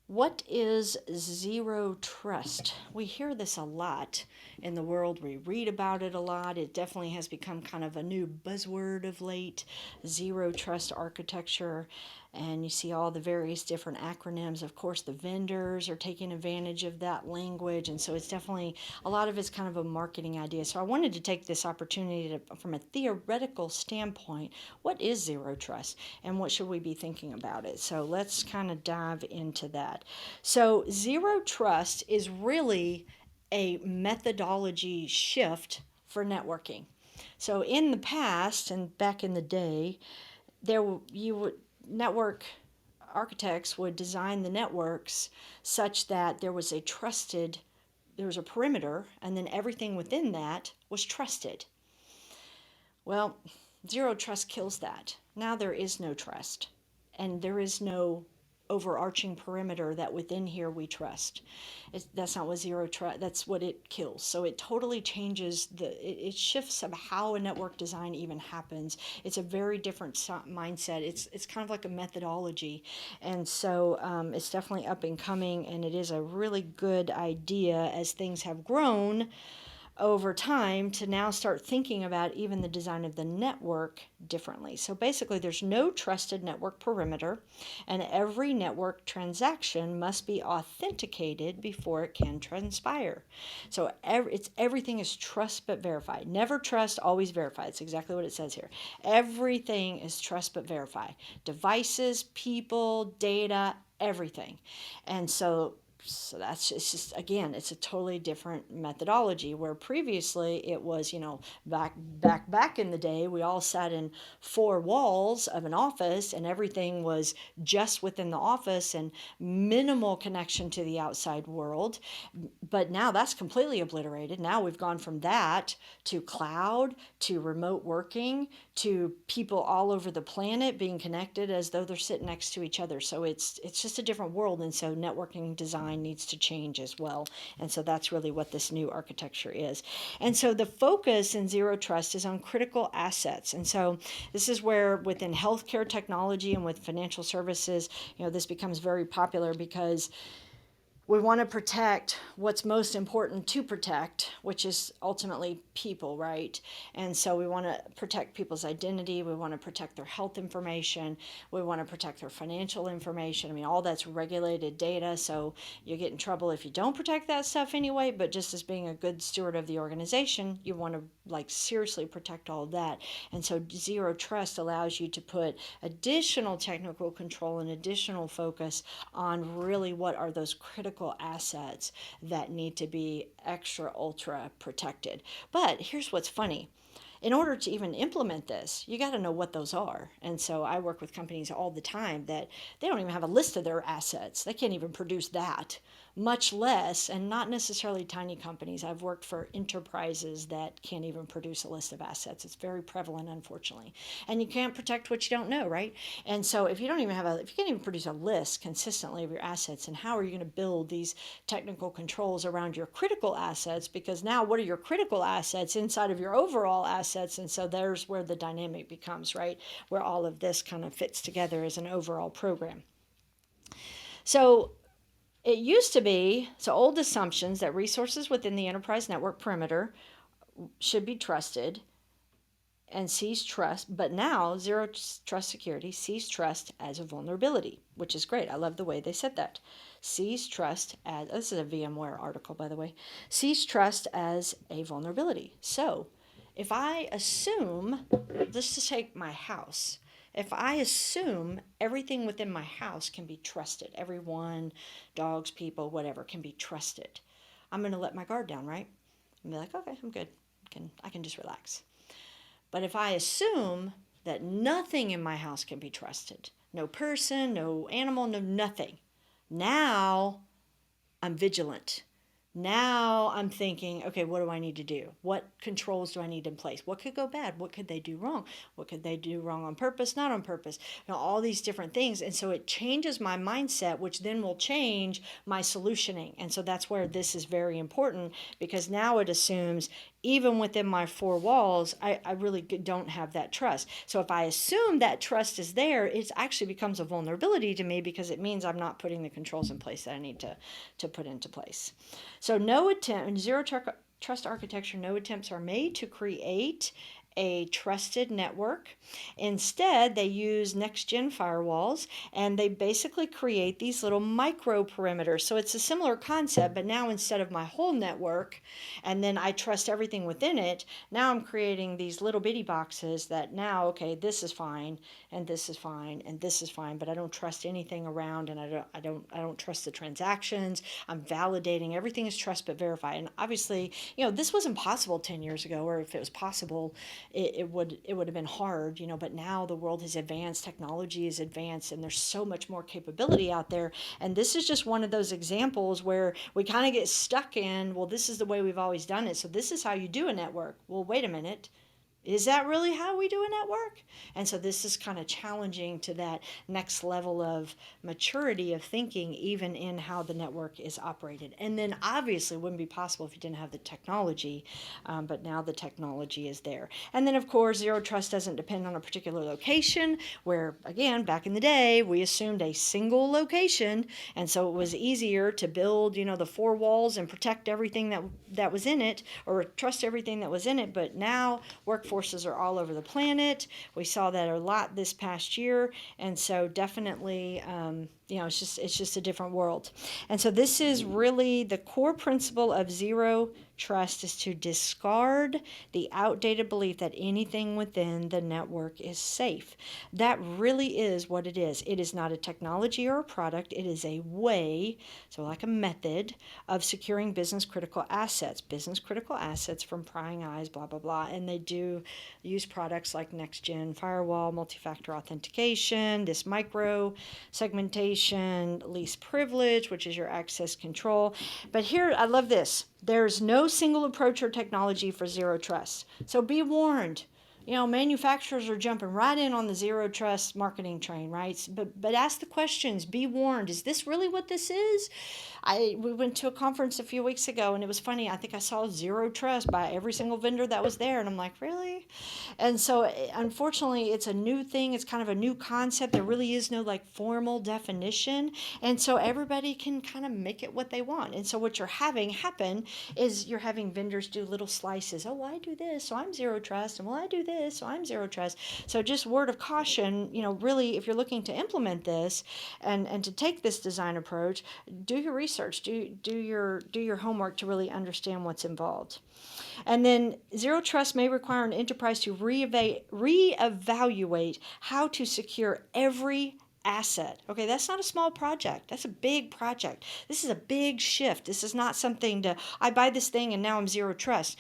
What is zero trust? We hear this a lot in the world. We read about it a lot. It definitely has become kind of a new buzzword of late, zero trust architecture. And you see all the various different acronyms. Of course, the vendors are taking advantage of that language. And so it's definitely, a lot of it's kind of a marketing idea. So I wanted to take this opportunity to, from a theoretical standpoint, what is zero trust and what should we be thinking about it? So let's kind of dive into that. So, zero trust is really a methodology shift for networking. So, in the past and back in the day, you would network architects would design the networks such that there was a perimeter, and then everything within that was trusted. Well, zero trust kills that. Now there is no trust, and there is no overarching perimeter that within here we trust. That's not what zero trust. That's what it kills. So it totally changes it shifts of how a network design even happens. It's a very different mindset. It's kind of like a methodology, and so it's definitely up and coming, and it is a really good idea as things have grown over time to now start thinking about even the design of the network differently. So basically, there's no trusted network perimeter, and every network transaction must be authenticated before it can transpire. So everything is trust but verify. Never trust, always verify. It's exactly what it says here. Everything is trust but verify. Devices, people, data, everything. And so that's it's just again it's a totally different methodology where previously it was back in the day we all sat in four walls of an office and everything was just within the office and minimal connection to the outside world, but now that's completely obliterated. Now we've gone from that to cloud to remote working to people all over the planet being connected as though they're sitting next to each other. So it's just a different world, and so networking design needs to change as well. And so that's really what this new architecture is. And so the focus in zero trust is on critical assets. And so this is where within healthcare technology and with financial services, this becomes very popular because we want to protect what's most important to protect, which is ultimately people, right? And so we want to protect people's identity. We want to protect their health information. We want to protect their financial information. I mean, all that's regulated data. So you get in trouble if you don't protect that stuff anyway. But just as being a good steward of the organization, you want to seriously protect all of that. And so zero trust allows you to put additional technical control and additional focus on really what are those critical assets that need to be extra ultra protected. But here's what's funny. In order to even implement this, you got to know what those are. And so I work with companies all the time that they don't even have a list of their assets. They can't even produce that, much less, and not necessarily tiny companies. I've worked for enterprises that can't even produce a list of assets. It's very prevalent, unfortunately. And you can't protect what you don't know, right? And so if you can't even produce a list consistently of your assets, and how are you going to build these technical controls around your critical assets? Because now what are your critical assets inside of your overall assets? And so there's where the dynamic becomes, right? Where all of this kind of fits together as an overall program. So it used to be old assumptions that resources within the enterprise network perimeter should be trusted and sees trust, but now zero trust security sees trust as a vulnerability, which is great. I love the way they said that. Sees trust as, this is a VMware article, by the way, sees trust as a vulnerability. So if I assume, let's just take my house. If I assume everything within my house can be trusted, everyone, dogs, people, whatever, can be trusted, I'm going to let my guard down, right? I'm be like, okay, I'm good. I can just relax. But if I assume that nothing in my house can be trusted, no person, no animal, no nothing, now I'm vigilant. Now I'm thinking, okay, what do I need to do? What controls do I need in place? What could go bad? What could they do wrong? What could they do wrong on purpose, not on purpose? All these different things. And so it changes my mindset, which then will change my solutioning. And so that's where this is very important, because now it assumes even within my four walls, I really don't have that trust. So if I assume that trust is there, it actually becomes a vulnerability to me because it means I'm not putting the controls in place that I need to put into place. So no attempt, trust architecture, no attempts are made to create a trusted network. Instead, they use next-gen firewalls, and they basically create these little micro perimeters. So it's a similar concept, but now instead of my whole network, and then I trust everything within it, now I'm creating these little bitty boxes that now, okay, this is fine, and this is fine, and this is fine, but I don't trust anything around, and I don't trust the transactions. I'm validating everything is trust but verify. And obviously, this wasn't possible 10 years ago, or if it was possible, it would have been hard, but now the world has advanced, technology is advanced, and there's so much more capability out there. And this is just one of those examples where we kind of get stuck in, well, this is the way we've always done it, so this is how you do a network. Well, wait a minute. Is that really how we do a network? And so this is kind of challenging to that next level of maturity of thinking, even in how the network is operated. And then obviously it wouldn't be possible if you didn't have the technology, but now the technology is there. And then of course, zero trust doesn't depend on a particular location, where again, back in the day, we assumed a single location. And so it was easier to build, the four walls and protect everything that was in it, or trust everything that was in it. But now workforces are all over the planet. We saw that a lot this past year, and so definitely, it's just a different world. And so this is really the core principle of zero trust, is to discard the outdated belief that anything within the network is safe. That really is what it is. It is not a technology or a product. It is a way, so like a method of securing business critical assets from prying eyes, blah, blah, blah. And they do use products like next-gen firewall, multi-factor authentication, this micro segmentation, least privilege, which is your access control. But here, I love this. There's no single approach or technology for zero trust. So be warned. Manufacturers are jumping right in on the zero trust marketing train, right? But ask the questions. Be warned. Is this really what this is? We went to a conference a few weeks ago, and it was funny. I think I saw zero trust by every single vendor that was there, and I'm like, really? And so, unfortunately, it's a new thing. It's kind of a new concept. There really is no formal definition, and so everybody can kind of make it what they want. And so, what you're having happen is you're having vendors do little slices. Oh, well, I do this, so I'm zero trust, and well, I do this, so I'm zero trust. So, just word of caution. Really, if you're looking to implement this and to take this design approach, do your research. Do your homework to really understand what's involved. And then zero trust may require an enterprise to reevaluate how to secure every asset. Okay, that's not a small project. That's a big project. This is a big shift. This is not something I buy this thing and now I'm zero trust.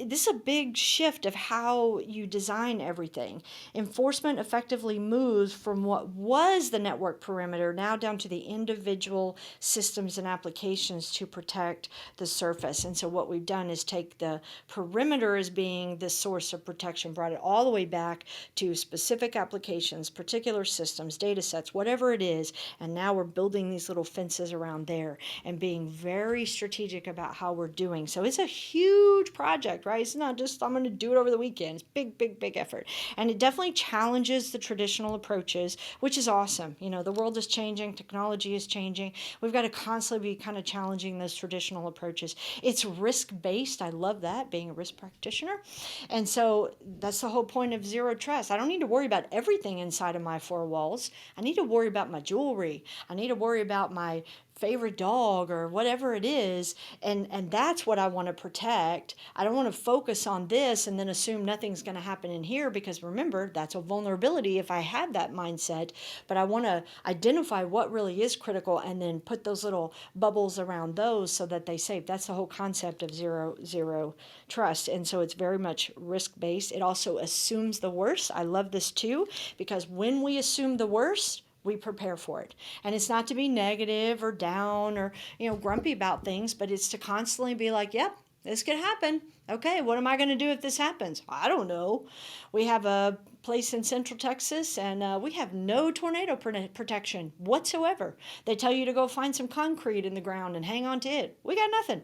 This is a big shift of how you design everything. Enforcement effectively moves from what was the network perimeter now down to the individual systems and applications to protect the surface. And so what we've done is take the perimeter as being the source of protection, brought it all the way back to specific applications, particular systems, data sets, whatever it is. And now we're building these little fences around there and being very strategic about how we're doing. So it's a huge project. Right? It's not just, I'm going to do it over the weekend. It's big, big, big effort. And it definitely challenges the traditional approaches, which is awesome. The world is changing. Technology is changing. We've got to constantly be kind of challenging those traditional approaches. It's risk-based. I love that, being a risk practitioner. And so that's the whole point of zero trust. I don't need to worry about everything inside of my four walls. I need to worry about my jewelry. I need to worry about my favorite dog or whatever it is, and that's what I want to protect. I don't want to focus on this and then assume nothing's going to happen in here, because remember, that's a vulnerability if I have that mindset. But I want to identify what really is critical and then put those little bubbles around those so that they save. That's the whole concept of zero trust. And so it's very much risk-based. It also assumes the worst. I love this too, because when we assume the worst, we prepare for it. And it's not to be negative or down or, grumpy about things, but it's to constantly be like, yep, this could happen. Okay, what am I going to do if this happens? I don't know. We have a place in Central Texas, and we have no tornado protection whatsoever. They tell you to go find some concrete in the ground and hang on to it. We got nothing.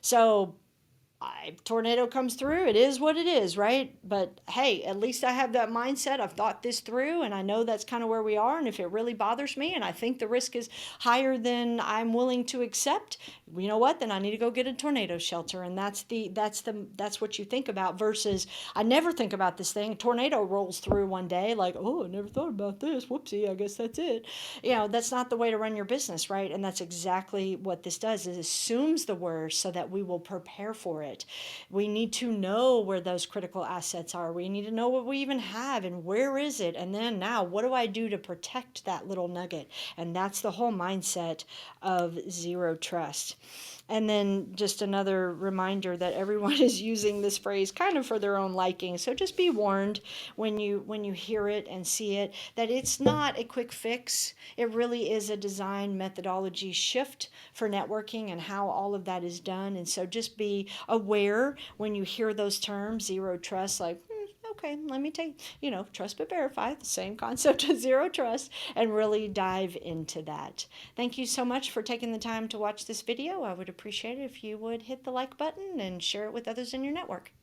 So tornado comes through, it is what it is, right? But hey, at least I have that mindset. I've thought this through, and I know that's kind of where we are. And if it really bothers me and I think the risk is higher than I'm willing to accept, you know what, then I need to go get a tornado shelter. And that's what you think about, versus I never think about this thing. A tornado rolls through one day, like, oh, I never thought about this, whoopsie, I guess that's it. That's not the way to run your business, right? And that's exactly what this does. It assumes the worst so that we will prepare for it. We need to know where those critical assets are. We need to know what we even have and where is it. And then now, what do I do to protect that little nugget? And that's the whole mindset of zero trust. And then just another reminder that everyone is using this phrase kind of for their own liking. So just be warned when you hear it and see it, that it's not a quick fix. It really is a design methodology shift for networking and how all of that is done. And so just be aware when you hear those terms, zero trust, like, okay, let me take, trust but verify, the same concept as zero trust, and really dive into that. Thank you so much for taking the time to watch this video. I would appreciate it if you would hit the like button and share it with others in your network.